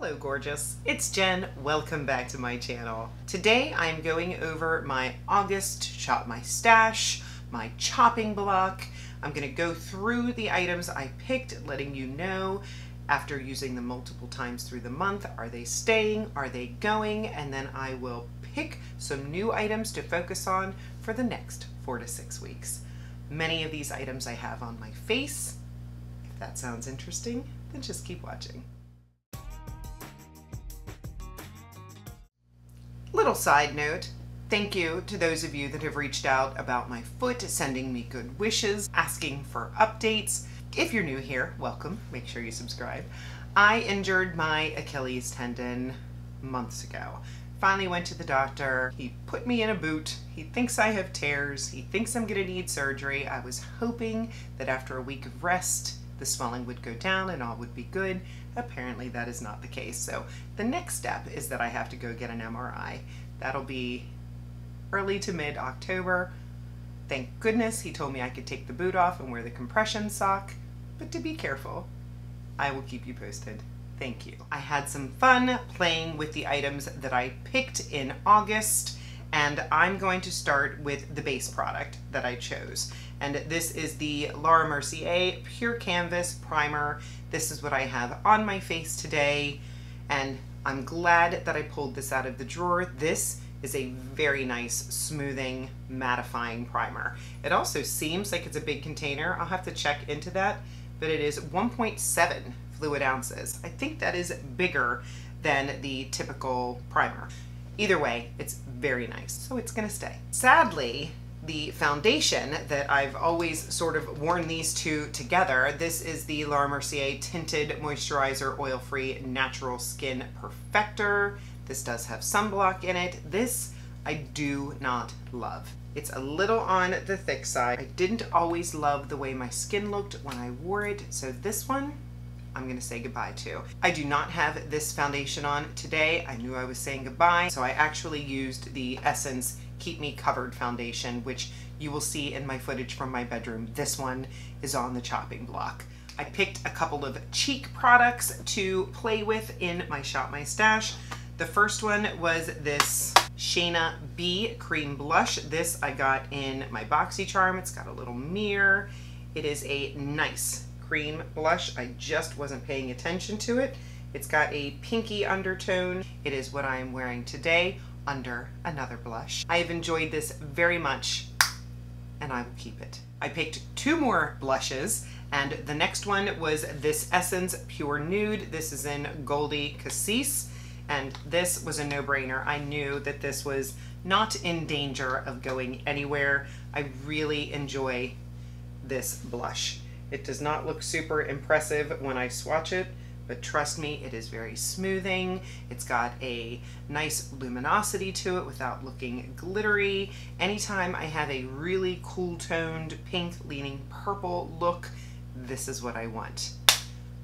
Hello gorgeous, it's Jen. Welcome back to my channel. Today I'm going over my August Shop My Stash, my chopping block. I'm going to go through the items I picked, letting you know after using them multiple times through the month, are they staying, are they going, and then I will pick some new items to focus on for the next 4 to 6 weeks. Many of these items I have on my face. If that sounds interesting, then just keep watching. Little side note, thank you to those of you that have reached out about my foot, sending me good wishes, asking for updates. If you're new here, welcome, make sure you subscribe. I injured my Achilles tendon months ago. Finally went to the doctor, he put me in a boot, he thinks I have tears, he thinks I'm gonna need surgery. I was hoping that after a week of rest, the swelling would go down and all would be good. Apparently that is not the case. So the next step is that I have to go get an MRI. That'll be early to mid-October. Thank goodness he told me I could take the boot off and wear the compression sock, but to be careful, I will keep you posted. Thank you. I had some fun playing with the items that I picked in August, and I'm going to start with the base product that I chose. And this is the Laura Mercier Pure Canvas Primer. This is what I have on my face today, and I'm glad that I pulled this out of the drawer. This is a very nice smoothing, mattifying primer. It also seems like it's a big container. I'll have to check into that, but it is 1.7 fluid ounces. I think that is bigger than the typical primer. Either way, it's very nice, so it's gonna stay. Sadly, the foundation that I've always sort of worn these two together, this is the Laura Mercier Tinted Moisturizer Oil-Free Natural Skin Perfector. This does have sunblock in it. This I do not love. It's a little on the thick side. I didn't always love the way my skin looked when I wore it, so this one I'm gonna say goodbye to. I do not have this foundation on today. I knew I was saying goodbye, so I actually used the Essence Keep Me Covered foundation, which you will see in my footage from my bedroom. This one is on the chopping block. I picked a couple of cheek products to play with in my Shop My Stash. The first one was this Shaina B Cream Blush. This I got in my Boxycharm. It's got a little mirror. It is a nice cream blush. I just wasn't paying attention to it. It's got a pinky undertone. It is what I am wearing today under another blush. I have enjoyed this very much and I will keep it. I picked 2 more blushes, and the next one was this Essence Pure Nude. This is in Goldie Cassis, and this was a no-brainer. I knew that this was not in danger of going anywhere. I really enjoy this blush. It does not look super impressive when I swatch it, but trust me, it is very smoothing. It's got a nice luminosity to it without looking glittery. Anytime I have a really cool toned pink leaning purple look, this is what I want.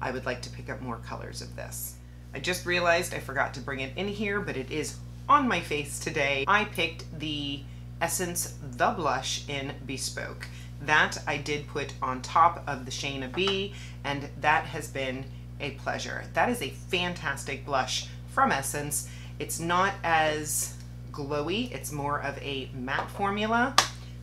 I would like to pick up more colors of this. I just realized I forgot to bring it in here, but it is on my face today. I picked the Essence The Blush in BeSpoke. That I did put on top of the Shaina B, and that has been a pleasure. That is a fantastic blush from Essence. It's not as glowy, it's more of a matte formula,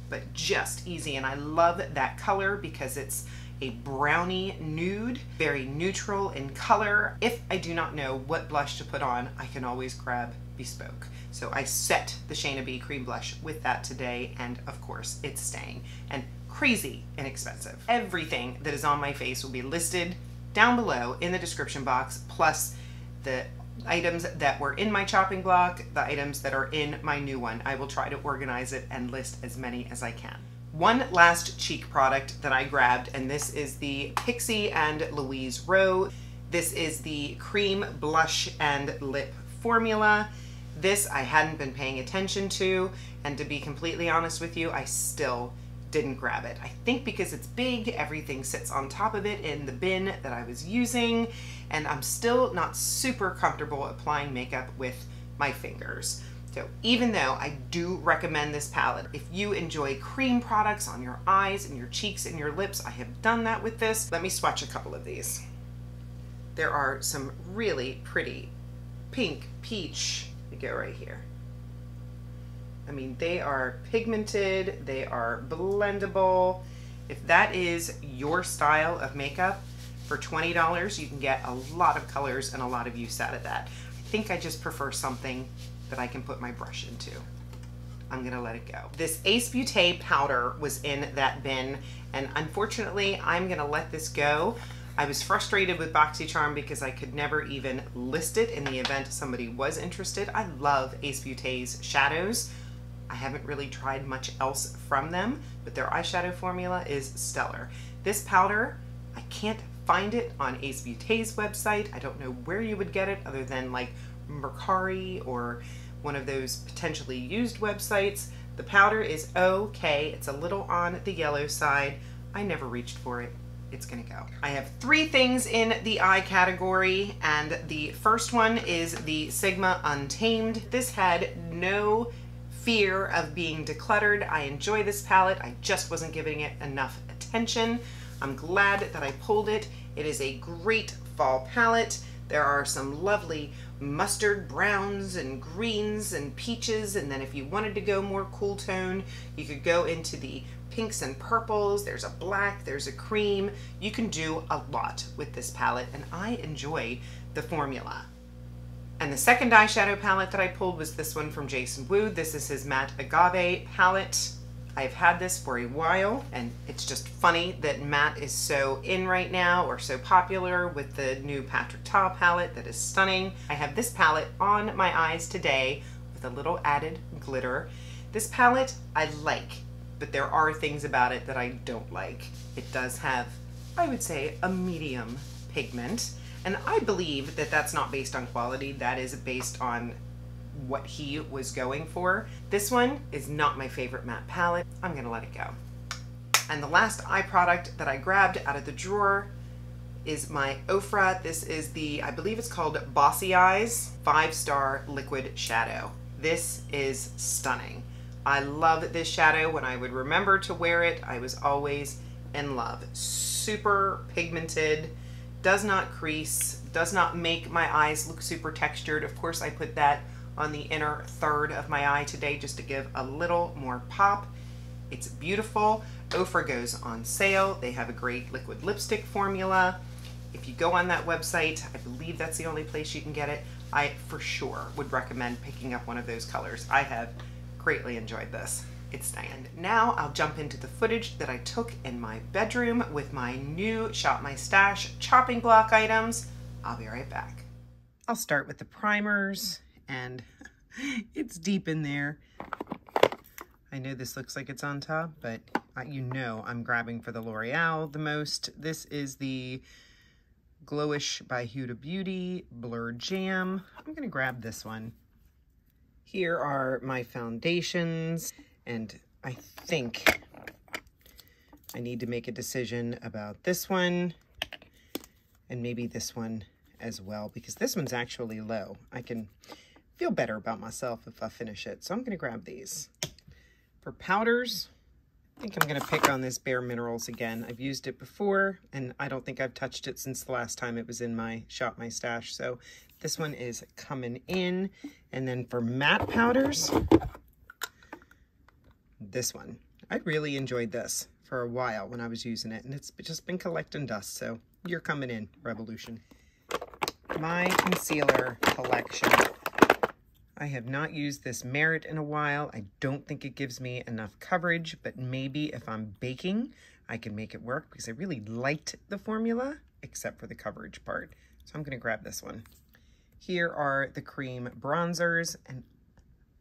but just easy, and I love that color because it's a brownie nude, very neutral in color. If I do not know what blush to put on, I can always grab BeSpoke. So I set the Shaina B cream blush with that today, and of course it's staying, and crazy inexpensive. Everything that is on my face will be listed down below in the description box, plus the items that were in my chopping block, the items that are in my new one. I will try to organize it and list as many as I can. One last cheek product that I grabbed, and this is the Pixie and Louise Row. This is the cream blush and lip formula. This I hadn't been paying attention to, and to be completely honest with you, I still didn't grab it. I think because it's big, everything sits on top of it in the bin that I was using, and I'm still not super comfortable applying makeup with my fingers. So even though I do recommend this palette, if you enjoy cream products on your eyes and your cheeks and your lips, I have done that with this. Let me swatch a couple of these. There are some really pretty pink, peach, we go right here. I mean, they are pigmented, they are blendable. If that is your style of makeup, for $20, you can get a lot of colors and a lot of use out of that. I think I just prefer something that I can put my brush into. I'm gonna let it go. This Ace Beauté powder was in that bin, and unfortunately, I'm gonna let this go. I was frustrated with Boxycharm because I could never even list it in the event somebody was interested. I love Ace Beauté's shadows. I haven't really tried much else from them, but their eyeshadow formula is stellar. This powder, I can't find it on Ace Beauté's website. I don't know where you would get it other than like Mercier or one of those potentially used websites. The powder is okay. It's a little on the yellow side. I never reached for it. It's gonna go. I have 3 things in the eye category, and the first one is the Sigma Untamed. This had no fear of being decluttered. I enjoy this palette. I just wasn't giving it enough attention. I'm glad that I pulled it. It is a great fall palette. There are some lovely mustard browns and greens and peaches, and then if you wanted to go more cool tone, you could go into the pinks and purples. There's a black, there's a cream. You can do a lot with this palette, and I enjoy the formula. And the second eyeshadow palette that I pulled was this one from Jason Wu. This is his matte Agave palette. I've had this for a while, and it's just funny that matte is so in right now, or so popular with the new Patrick Ta palette that is stunning. I have this palette on my eyes today with a little added glitter. This palette I like, but there are things about it that I don't like. It does have, I would say, a medium pigment, and I believe that that's not based on quality. That is based on what he was going for. This one is not my favorite matte palette. I'm gonna let it go. And the last eye product that I grabbed out of the drawer is my Ofra. This is the, I believe it's called Bossy Eyes 5-Star Liquid Shadow. This is stunning. I love this shadow. When I would remember to wear it, I was always in love. Super pigmented, does not crease, does not make my eyes look super textured. Of course, I put that on the inner third of my eye today just to give a little more pop. It's beautiful. Ofra goes on sale. They have a great liquid lipstick formula. If you go on that website, I believe that's the only place you can get it. I for sure would recommend picking up one of those colors. I have greatly enjoyed this. It's stunning. And now I'll jump into the footage that I took in my bedroom with my new Shop My Stash chopping block items. I'll be right back. I'll start with the primers, and it's deep in there. I know this looks like it's on top, but you know I'm grabbing for the L'Oreal the most. This is the Glowish by Huda Beauty Blur Jam. I'm gonna grab this one. Here are my foundations, and I think I need to make a decision about this one and maybe this one as well, because this one's actually low. I can feel better about myself if I finish it. So I'm gonna grab these. For powders, I think I'm gonna pick on this Bare Minerals again. I've used it before, and I don't think I've touched it since the last time it was in my Shop My Stash. So this one is coming in. And then for matte powders, this one. I really enjoyed this for a while when I was using it, and it's just been collecting dust. So you're coming in, Revolution. My concealer collection. I have not used this Merit in a while. I don't think it gives me enough coverage, but maybe if I'm baking, I can make it work because I really liked the formula, except for the coverage part. So I'm gonna grab this one. Here are the cream bronzers, and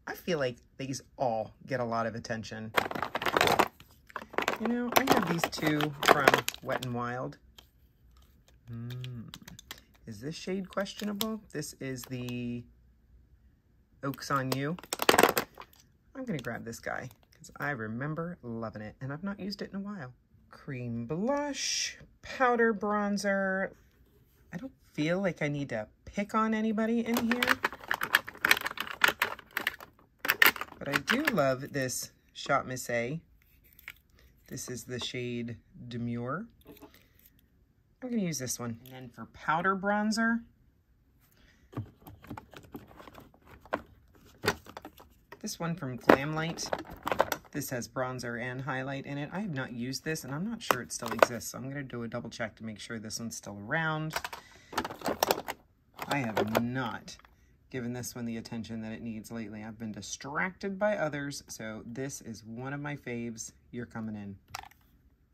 I feel like these all get a lot of attention. You know, I have these two from Wet n Wild. Is this shade questionable? This is the Oaks on You. I'm gonna grab this guy because I remember loving it, and I've not used it in a while. Cream blush, powder bronzer. I don't feel like I need to pick on anybody in here, but I do love this Shop Mercier. This is the shade Demure. I'm gonna use this one. And then for powder bronzer, this one from Glamlight. This has bronzer and highlight in it. I have not used this, and I'm not sure it still exists, so I'm gonna do a double check to make sure this one's still around. I have not given this one the attention that it needs lately. I've been distracted by others, so this is one of my faves. You're coming in.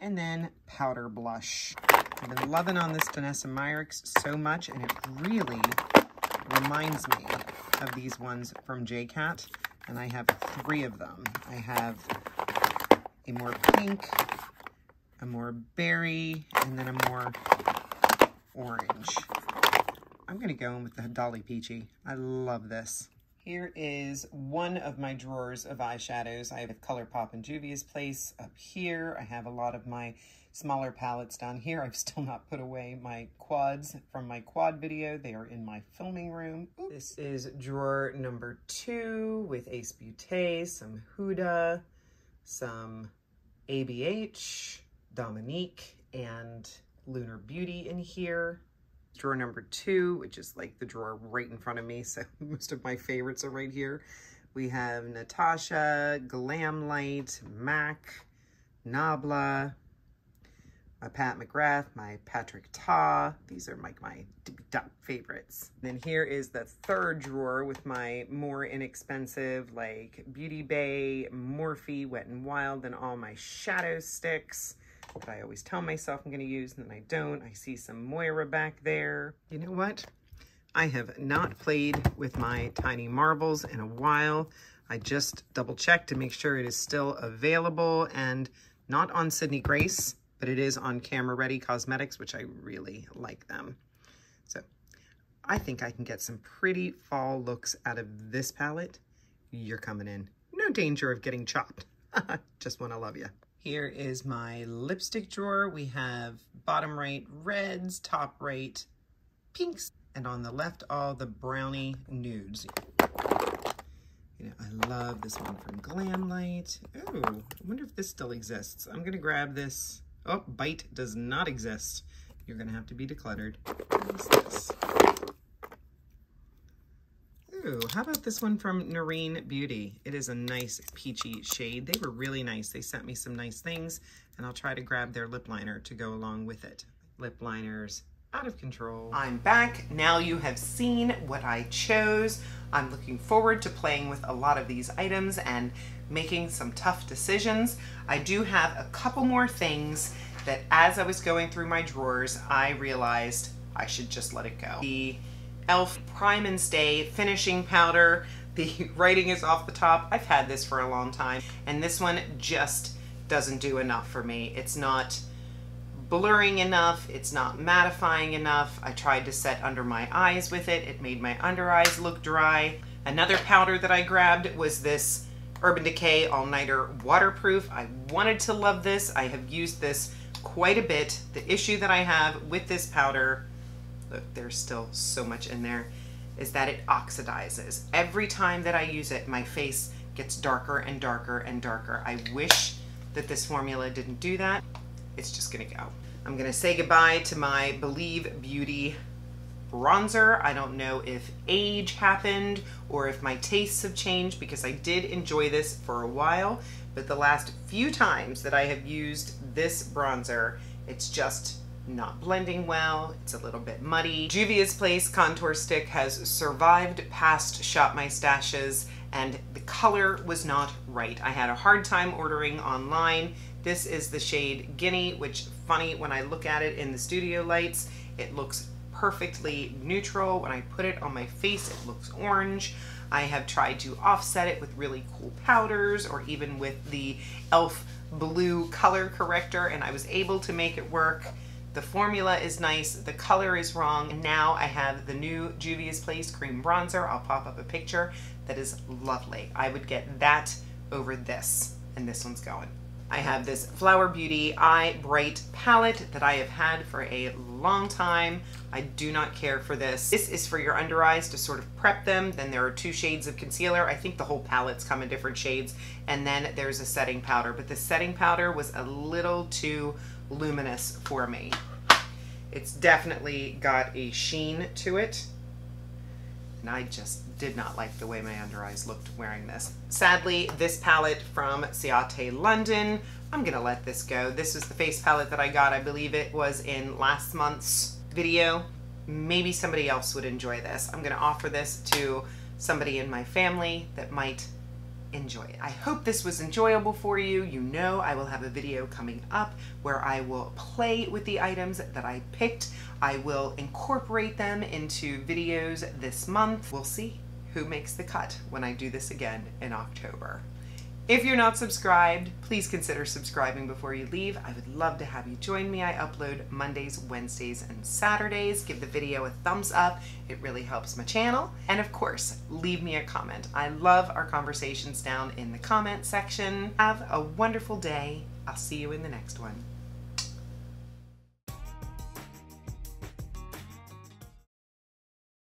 And then powder blush. I've been loving on this Danessa Myricks so much, and it really reminds me of these ones from JCat, and I have 3 of them. I have a more pink, a more berry, and then a more orange. I'm gonna go in with the Dolly Peachy. I love this. Here is one of my drawers of eyeshadows. I have ColourPop and Juvia's Place up here. I have a lot of my smaller palettes down here. I've still not put away my quads from my quad video. They are in my filming room. Oops. This is drawer number 2 with Ace Beauté, some Huda, some ABH, Dominique, and Lunar Beauty in here. Drawer number 2, which is like the drawer right in front of me, so most of my favorites are right here. We have Natasha, Glamlight, MAC, Nabla, my Pat McGrath, my Patrick Ta. These are like my top favorites. Then here is the 3rd drawer with my more inexpensive, like Beauty Bay, Morphe, Wet n Wild, and all my shadow sticks that I always tell myself I'm going to use, and then I don't. I see some Moira back there. You know what? I have not played with my Tiny Marbles in a while. I just double checked to make sure it is still available and not on Sydney Grace, but it is on Camera Ready Cosmetics, which I really like them. So I think I can get some pretty fall looks out of this palette. You're coming in. No danger of getting chopped. Just want to love you. Here is my lipstick drawer. We have bottom right reds, top right pinks, and on the left all the brownie nudes. You know, I love this one from Glamlight. Oh, I wonder if this still exists. I'm gonna grab this. Oh, Bite does not exist. You're gonna have to be decluttered. What is this? Ooh, how about this one from Noreen Beauty? It is a nice peachy shade. They were really nice. They sent me some nice things, and I'll try to grab their lip liner to go along with it. Lip liners, out of control. I'm back. Now you have seen what I chose. I'm looking forward to playing with a lot of these items and making some tough decisions. I do have a couple more things that as I was going through my drawers, I realized I should just let it go. The e.l.f. Prime and Stay finishing powder. The writing is off the top. I've had this for a long time, and this one just doesn't do enough for me. It's not blurring enough. It's not mattifying enough. I tried to set under my eyes with it. It made my under eyes look dry. Another powder that I grabbed was this Urban Decay All Nighter Waterproof. I wanted to love this. I have used this quite a bit. The issue that I have with this powder, look, there's still so much in there, is that it oxidizes. Every time that I use it, my face gets darker and darker and darker. I wish that this formula didn't do that. It's just gonna go. I'm gonna say goodbye to my Believe Beauty bronzer. I don't know if age happened or if my tastes have changed, because I did enjoy this for a while, but the last few times that I have used this bronzer, it's just not blending well. It's a little bit muddy. Juvia's Place contour stick has survived past Shop My Stashes, and the color was not right. I had a hard time ordering online. This is the shade Guinea, which, funny, when I look at it in the studio lights, it looks perfectly neutral. When I put it on my face, it looks orange. I have tried to offset it with really cool powders or even with the e.l.f. blue color corrector, and I was able to make it work. The formula is nice, the color is wrong, and now I have the new Juvia's Place cream bronzer. I'll pop up a picture. That is lovely. I would get that over this, and this one's going. I have this Flower Beauty Eye Bright palette that I have had for a long time. I do not care for this. This is for your under eyes to sort of prep them. Then there are 2 shades of concealer. I think the whole palettes come in different shades. And then there's a setting powder, but the setting powder was a little too luminous for me. It's definitely got a sheen to it. And I just did not like the way my under eyes looked wearing this. Sadly, this palette from Ciate London, I'm gonna let this go. This was the face palette that I got. I believe it was in last month's video. Maybe somebody else would enjoy this. I'm gonna offer this to somebody in my family that might enjoy it. I hope this was enjoyable for you. You know I will have a video coming up where I will play with the items that I picked. I will incorporate them into videos this month. We'll see who makes the cut when I do this again in October. If you're not subscribed, please consider subscribing before you leave. I would love to have you join me. I upload Mondays, Wednesdays, and Saturdays. Give the video a thumbs up. It really helps my channel. And of course, leave me a comment. I love our conversations down in the comment section. Have a wonderful day. I'll see you in the next one.